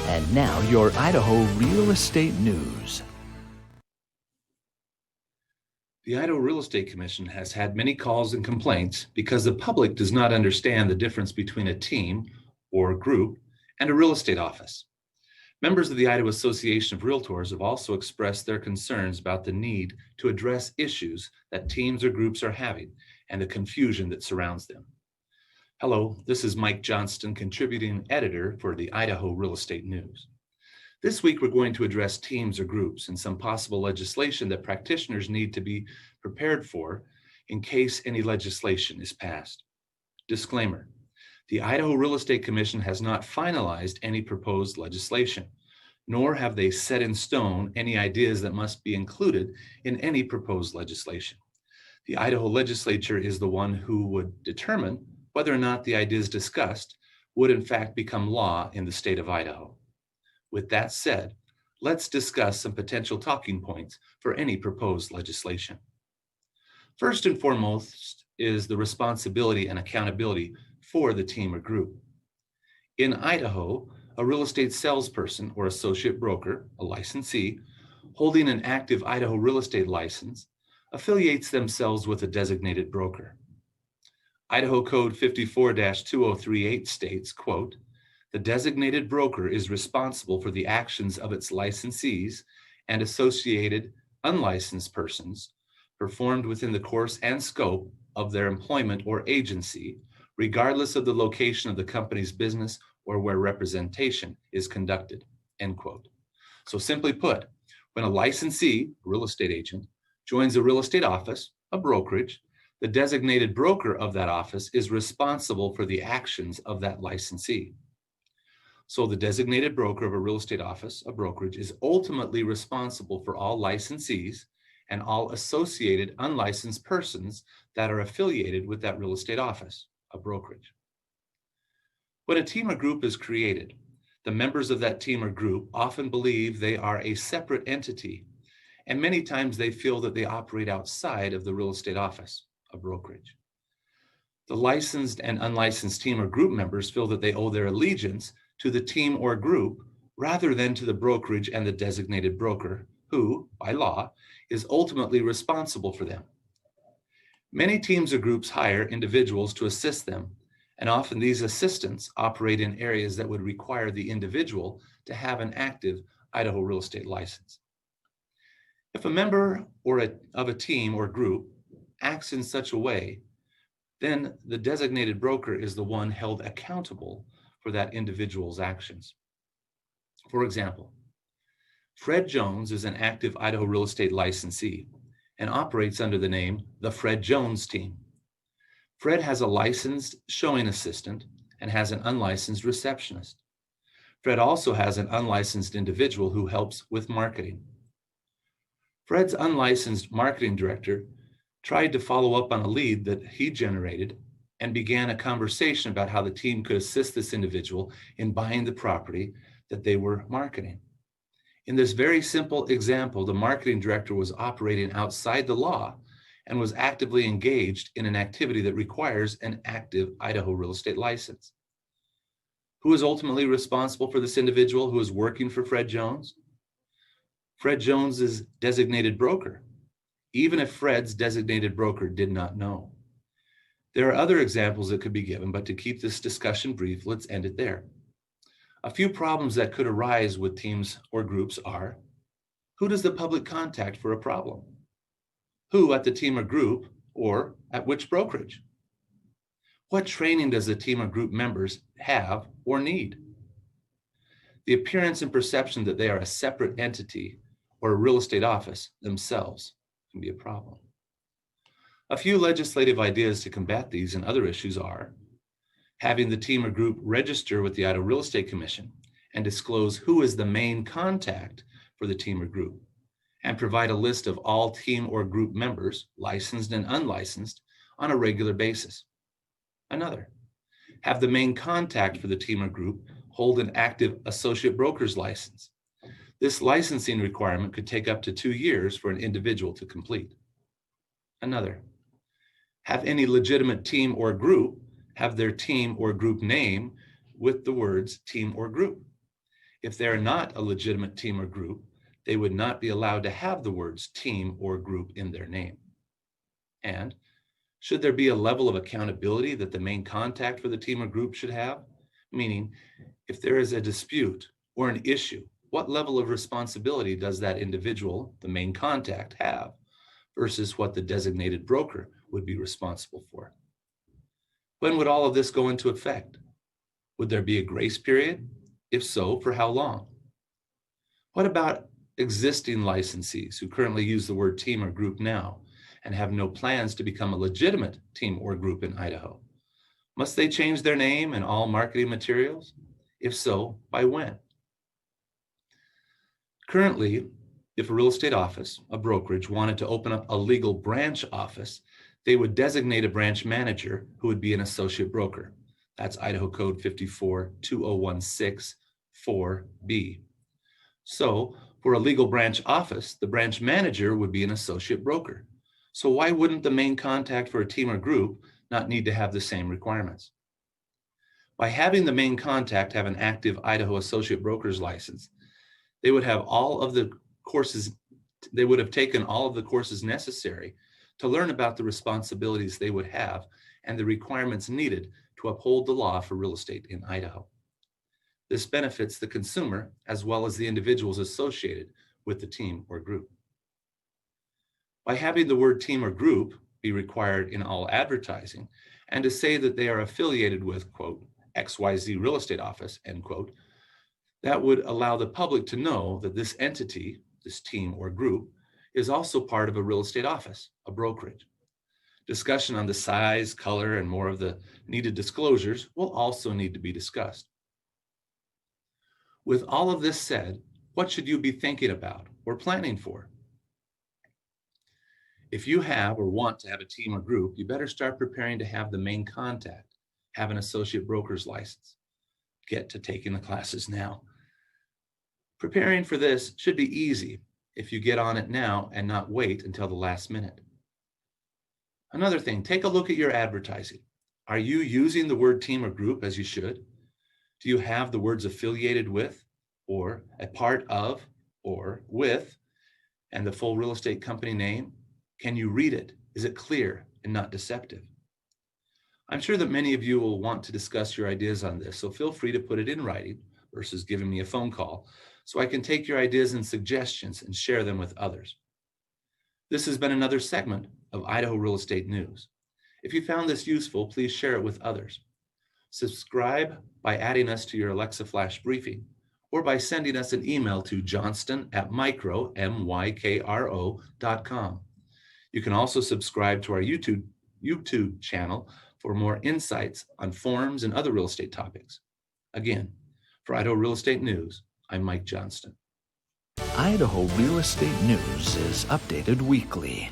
And now your Idaho Real Estate News. The Idaho Real Estate Commission has had many calls and complaints because the public does not understand the difference between a team or group and a real estate office. Members of the Idaho Association of Realtors have also expressed their concerns about the need to address issues that teams or groups are having and the confusion that surrounds them. Hello, this is Mike Johnston, contributing editor for the Idaho Real Estate News. This week, we're going to address teams or groups and some possible legislation that practitioners need to be prepared for in case any legislation is passed. Disclaimer: the Idaho Real Estate Commission has not finalized any proposed legislation, nor have they set in stone any ideas that must be included in any proposed legislation. The Idaho legislature is the one who would determine whether or not the ideas discussed would in fact become law in the state of Idaho. With that said, let's discuss some potential talking points for any proposed legislation. First and foremost is the responsibility and accountability for the team or group. In Idaho, a real estate salesperson or associate broker, a licensee, holding an active Idaho real estate license, affiliates themselves with a designated broker. Idaho Code 54-2038 states, quote, "The designated broker is responsible for the actions of its licensees and associated unlicensed persons performed within the course and scope of their employment or agency, regardless of the location of the company's business or where representation is conducted," end quote. So simply put, when a licensee, real estate agent, joins a real estate office, a brokerage, the designated broker of that office is responsible for the actions of that licensee. So the designated broker of a real estate office, a brokerage, is ultimately responsible for all licensees and all associated unlicensed persons that are affiliated with that real estate office, a brokerage. When a team or group is created, the members of that team or group often believe they are a separate entity, and many times they feel that they operate outside of the real estate office, a brokerage. The licensed and unlicensed team or group members feel that they owe their allegiance to the team or group rather than to the brokerage and the designated broker, who, by law, is ultimately responsible for them. Many teams or groups hire individuals to assist them, and often these assistants operate in areas that would require the individual to have an active Idaho real estate license. If a member of a team or group acts in such a way, then the designated broker is the one held accountable for that individual's actions. For example, Fred Jones is an active Idaho real estate licensee and operates under the name the Fred Jones Team. Fred has a licensed showing assistant and has an unlicensed receptionist. Fred also has an unlicensed individual who helps with marketing. Fred's unlicensed marketing director tried to follow up on a lead that he generated and began a conversation about how the team could assist this individual in buying the property that they were marketing. In this very simple example, the marketing director was operating outside the law and was actively engaged in an activity that requires an active Idaho real estate license. Who is ultimately responsible for this individual who is working for Fred Jones? Fred Jones's designated broker, even if Fred's designated broker did not know. There are other examples that could be given, but to keep this discussion brief, let's end it there. A few problems that could arise with teams or groups are: who does the public contact for a problem? Who at the team or group, or at which brokerage? What training does the team or group members have or need? The appearance and perception that they are a separate entity or a real estate office themselves can be a problem. A few legislative ideas to combat these and other issues are having the team or group register with the Idaho Real Estate Commission and disclose who is the main contact for the team or group, and provide a list of all team or group members, licensed and unlicensed, on a regular basis. Another, have the main contact for the team or group hold an active associate broker's license. This licensing requirement could take up to 2 years for an individual to complete. Another, have any legitimate team or group have their team or group name with the words team or group. If they're not a legitimate team or group, they would not be allowed to have the words team or group in their name. And should there be a level of accountability that the main contact for the team or group should have? Meaning, if there is a dispute or an issue, what level of responsibility does that individual, the main contact, have versus what the designated broker would be responsible for? When would all of this go into effect? Would there be a grace period? If so, for how long? What about existing licensees who currently use the word team or group now and have no plans to become a legitimate team or group in Idaho? Must they change their name and all marketing materials? If so, by when? Currently, if a real estate office, a brokerage, wanted to open up a legal branch office, they would designate a branch manager who would be an associate broker. That's Idaho Code 54-2016-4B. So for a legal branch office, the branch manager would be an associate broker. So why wouldn't the main contact for a team or group not need to have the same requirements? By having the main contact have an active Idaho associate broker's license, they would have all of the courses, they would have taken all of the courses necessary to learn about the responsibilities they would have and the requirements needed to uphold the law for real estate in Idaho. This benefits the consumer as well as the individuals associated with the team or group. By having the word team or group be required in all advertising and to say that they are affiliated with, quote, XYZ real estate office, end quote, that would allow the public to know that this entity, this team or group, is also part of a real estate office, a brokerage. Discussion on the size, color, and more of the needed disclosures will also need to be discussed. With all of this said, what should you be thinking about or planning for? If you have or want to have a team or group, you better start preparing to have the main contact, have an associate broker's license. Get to taking the classes now. Preparing for this should be easy if you get on it now and not wait until the last minute. Another thing, take a look at your advertising. Are you using the word team or group as you should? Do you have the words affiliated with, or a part of, or with, and the full real estate company name? Can you read it? Is it clear and not deceptive? I'm sure that many of you will want to discuss your ideas on this, so feel free to put it in writing versus giving me a phone call so I can take your ideas and suggestions and share them with others. This has been another segment of Idaho Real Estate News. If you found this useful, please share it with others. Subscribe by adding us to your Alexa Flash briefing or by sending us an email to johnston@mykro.com. You can also subscribe to our YouTube channel for more insights on forums and other real estate topics. Again, for Idaho Real Estate News, I'm Mike Johnston. Idaho Real Estate News is updated weekly.